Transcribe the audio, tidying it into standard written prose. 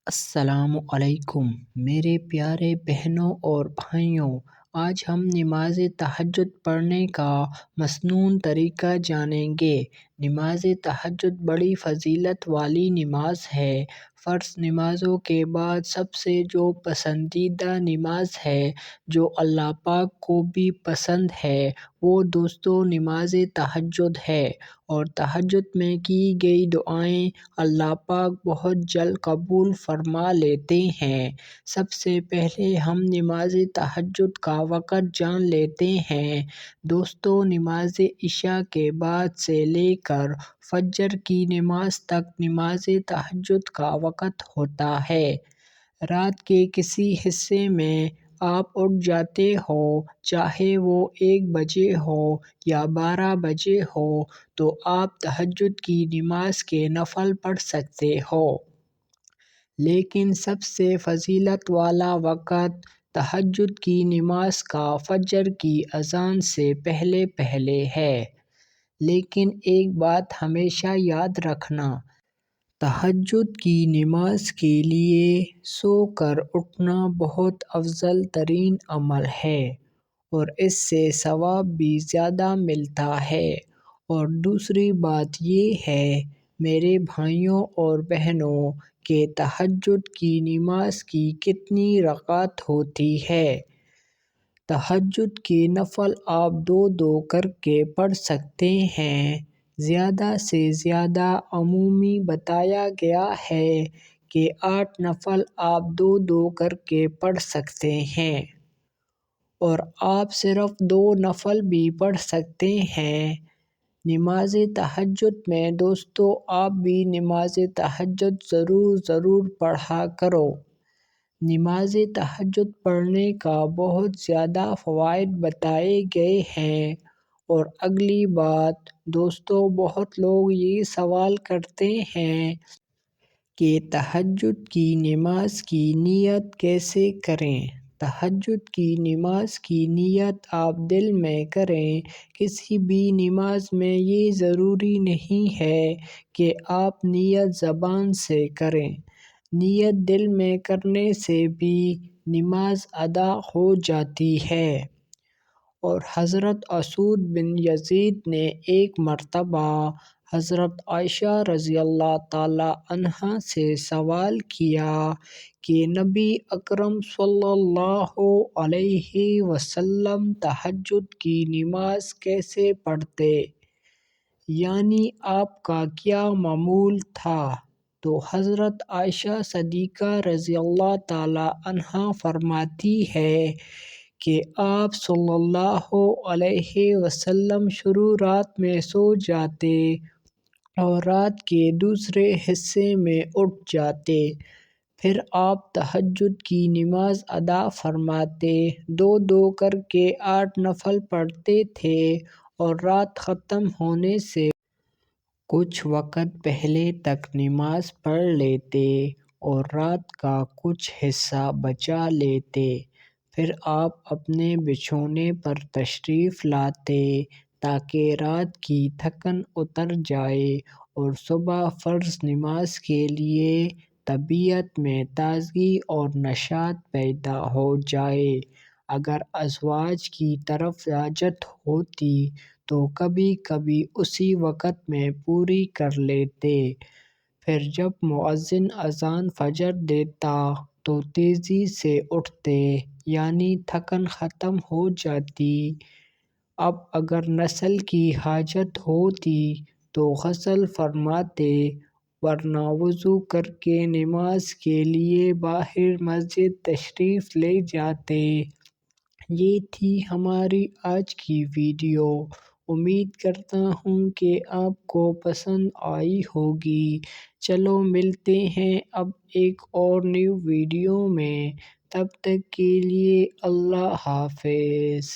السلام علیکم میرے پیارے بہنوں اور بھائیوں، آج ہم نماز تہجد پڑھنے کا مسنون طریقہ جانیں گے۔ نماز تہجد بڑی فضیلت والی نماز ہے۔ فرض نمازوں کے بعد سب سے جو پسندیدہ نماز ہے، جو اللہ پاک کو بھی پسند ہے، وہ دوستو نماز تہجد ہے۔ اور تہجد میں کی گئی دعائیں اللہ پاک بہت جلد قبول فرما لیتے ہیں۔ سب سے پہلے ہم نماز تہجد کا وقت جان لیتے ہیں۔ دوستو، نماز عشاء کے بعد سے لے کر فجر کی نماز تک نماز تہجد کا وقت ہوتا ہے۔ رات کے کسی حصے میں آپ اٹھ جاتے ہو، چاہے وہ 1 بجے ہو یا 12 بجے ہو، تو آپ تہجد کی نماز کے نفل پڑھ سکتے ہو۔ لیکن سب سے فضیلت والا وقت تہجد کی نماز کا فجر کی اذان سے پہلے پہلے ہے۔ لیکن ایک بات ہمیشہ یاد رکھنا، تہجد کی نماز کے لیے سو کر اٹھنا بہت افضل ترین عمل ہے، اور اس سے ثواب بھی زیادہ ملتا ہے۔ اور دوسری بات یہ ہے میرے بھائیوں اور بہنوں کہ تہجد کی نماز کی کتنی رکعت ہوتی ہے۔ تہجد کے نفل آپ 2 کر کے پڑھ سکتے ہیں۔ زیادہ سے زیادہ عمومی بتایا گیا ہے کہ 8 نفل آپ 2 کر کے پڑھ سکتے ہیں، اور آپ صرف 2 نفل بھی پڑھ سکتے ہیں۔ نماز تہجد میں دوستو آپ بھی نماز تہجد ضرور پڑھا کرو۔ نماز تہجد پڑھنے کا بہت زیادہ فوائد بتائے گئے ہیں۔ اور اگلی بات دوستو، بہت لوگ یہ سوال کرتے ہیں کہ تہجد کی نماز کی نیت کیسے کریں؟ تہجد کی نماز کی نیت آپ دل میں کریں۔ کسی بھی نماز میں یہ ضروری نہیں ہے کہ آپ نیت زبان سے کریں۔ نیت دل میں کرنے سے بھی نماز ادا ہو جاتی ہے۔ اور حضرت اسود بن یزید نے ایک مرتبہ حضرت عائشہ رضی اللہ تعالی عنہا سے سوال کیا کہ نبی اکرم صلی اللہ علیہ وسلم تہجد کی نماز کیسے پڑھتے؟ یعنی آپ کا کیا معمول تھا؟ تو حضرت عائشہ صدیقہ رضی اللہ تعالی عنہا فرماتی ہے کہ آپ صلی اللہ علیہ وسلم شروع رات میں سو جاتے اور رات کے دوسرے حصے میں اٹھ جاتے۔ پھر آپ تہجد کی نماز ادا فرماتے، 2 کر کے 8 نفل پڑھتے تھے، اور رات ختم ہونے سے کچھ وقت پہلے تک نماز پڑھ لیتے اور رات کا کچھ حصہ بچا لیتے۔ پھر آپ اپنے بچھونے پر تشریف لاتے تاکہ رات کی تھکن اتر جائے اور صبح فرض نماز کے لیے طبیعت میں تازگی اور نشاط پیدا ہو جائے۔ اگر ازواج کی طرف اجازت ہوتی تو کبھی کبھی اسی وقت میں پوری کر لیتے۔ پھر جب مؤذن اذان فجر دیتا تو تیزی سے اٹھتے، یعنی تھکن ختم ہو جاتی۔ اب اگر غسل کی حاجت ہوتی تو غسل فرماتے، ورنہ وضو کر کے نماز کے لیے باہر مسجد تشریف لے جاتے۔ یہ تھی ہماری آج کی ویڈیو۔ امید کرتا ہوں کہ آپ کو پسند آئی ہوگی۔ چلو ملتے ہیں اب ایک اور نیو ویڈیو میں، تب تک کے لیے اللہ حافظ۔